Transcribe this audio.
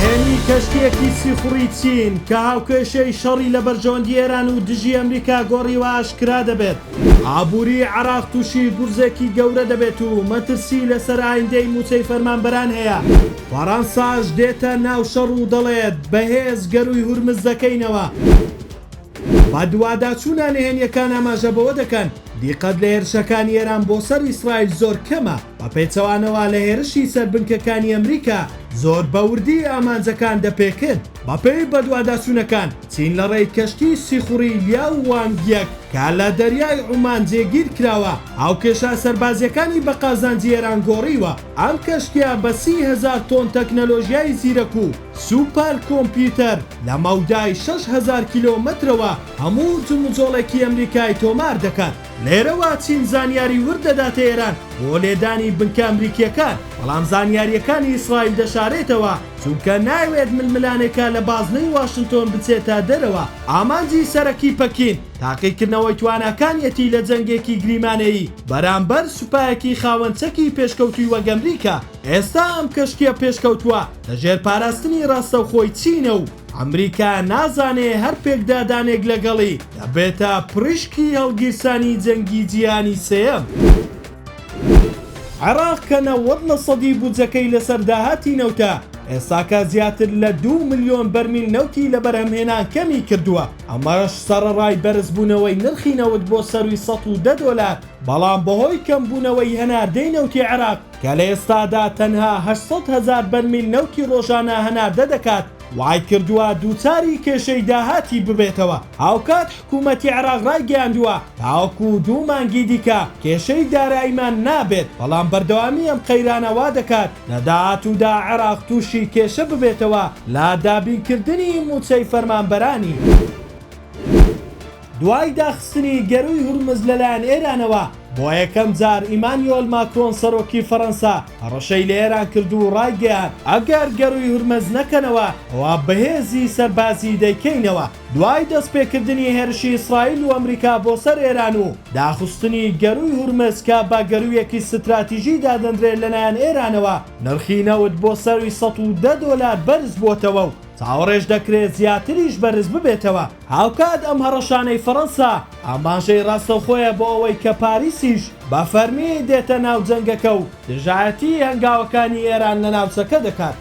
هێنی کەشتێکی سیخوڕی چین کە هاوکێشەی شەڕی لە بەرژەوەندی ئێران و دژی ئەمریکا گۆڕیوە ئاشکرا دەبێت. ئابووری عێراق تووشی گورزێکی گەورە دەبێت و مەترسی لەسەر ئایندەی موچەی فەرمانبەران هەیە. فەڕەنساش دێتە ناو شەڕ و دەڵێت بەهێز گەروی هورمز دەکەینەوە. با دوواداچوونە نهێنیەکان ئاماژە بەوە دەکەن دیقەت لە هێرشەکانی ئێران بۆ سەر ئیسرائیل زۆر کەمە بە پێچەوانەوە لە هێرشی سەربنکەکانی ئەمریکا زۆر بەوردی ئامانجەکان دەپێکرد. بەپێی بە دوواداچوونەکان چین لە ڕێی کەشتی سیخوڕی لیاو وانگیەک کە لە دەریای عومان جێگیر کراوە هاوکێشە سەربازیەکانی بە قازانجی ئێران گۆڕیوە. ئەم کەشتیە بە 30,000 تۆن تەکنەلۆژیای زیرەک و سوپەر کۆمپیوتەر لە مەودای 6,000 کیلۆمەترەوە هەموو جموجۆڵێکی ئەمریکای تۆمار دەکات. لێرەوە چین زانیاری وردەداتە ئێران بۆ لێدانی بنکە ئەمریکیەکان، بەڵام زانیاریەکانی ئیسرائیل دەشارێتەوە چونکە ناوێت ململانێکە لە بازنەی واشنگتۆن بچێتە دەرەوە. ئامانجی سەرەکی پەکین تاقیکردنەوەی توانەکانیەتی لە جەنگێکی گریمانەیی بەرامبەر سوپایەکی خاوەنچەکی پێشکەوتوی وەک ئەمریکا. ئێستا ئەم کەشتیە پێشکەوتووە لە ژێر پاراستنی ڕاستەوخۆی چینە و ئەمریکا نازانێ هەر پێکدادانێک لەگەڵی دەبێتە پڕیشکی هەڵگیرسانی جەنگی جیهانی سێەم. عێراق کە 90% بودجەکەی لەسەر داهاتی نەوتە ئێستاکە زیاتر لە 2 ملیۆن بەرمیل نەوتی لە بەرهەمهێنان کەمی کردووە. ئەمەش سەرەڕای بەرزبوونەوەی نرخی نەوت بۆ سەروی $110، بەڵام بەهۆی کەمبوونەوەی هەناردەی نەوتی عێراق کە لە ئێستادا تەنها 800,000 بەرمیل نەوتی ڕۆژانە هەناردە دەکات وای کردووە دووچاری کێشەی داهاتی ببێتەوە. هاوکات حکوومەتی عێراق ڕایگەیاندووە تاوەکو 2 مانگی دیکە کێشەی داراییمان نابێت، بەڵام بەردەوامی ئەم قەیرانەوا دەکات لە داهاتوودا عێراق تووشی کێشە ببێتەوە لە دابینکردنی موچەی فەرمانبەرانی. دوای داخستنی گەروی هورمز لەلایەن ئێرانەوە بۆ یەکەم جار ئیمانوئێل ماکرۆن سەرۆکی فەڕەنسا هەڕەشەی لە ئێران کرد و ڕایگەیاند ئەگەر گەروی هورمز نەکەنەوە ئەوە بەهێزی سەربازی دەیکەینەوە. دوای دەستپێکردنی هێرشی ئیسرائیل و ئەمریکا بۆ سەر ئێران و داخستنی گەروی هورمز کە بە گەرویەکی ستراتیژی دادەنرێت لەلایەن ئێرانەوە نرخی نەوت بۆ سەروی $110 بەرز بووتەوە و چاوەڕێژ دەکرێت زیاتریش بەرز ببێتەوە. هاوکات ئەم هەڕەشانەی فەڕەنسا ئاماژەی ڕاستەوخۆیە بۆ ئەوەی کە پاریسیش بە فەرمی دێتە ناو جەنگەکە و دژایەتی هەنگاوەکانی ئێران لە ناوچەکە دەکات.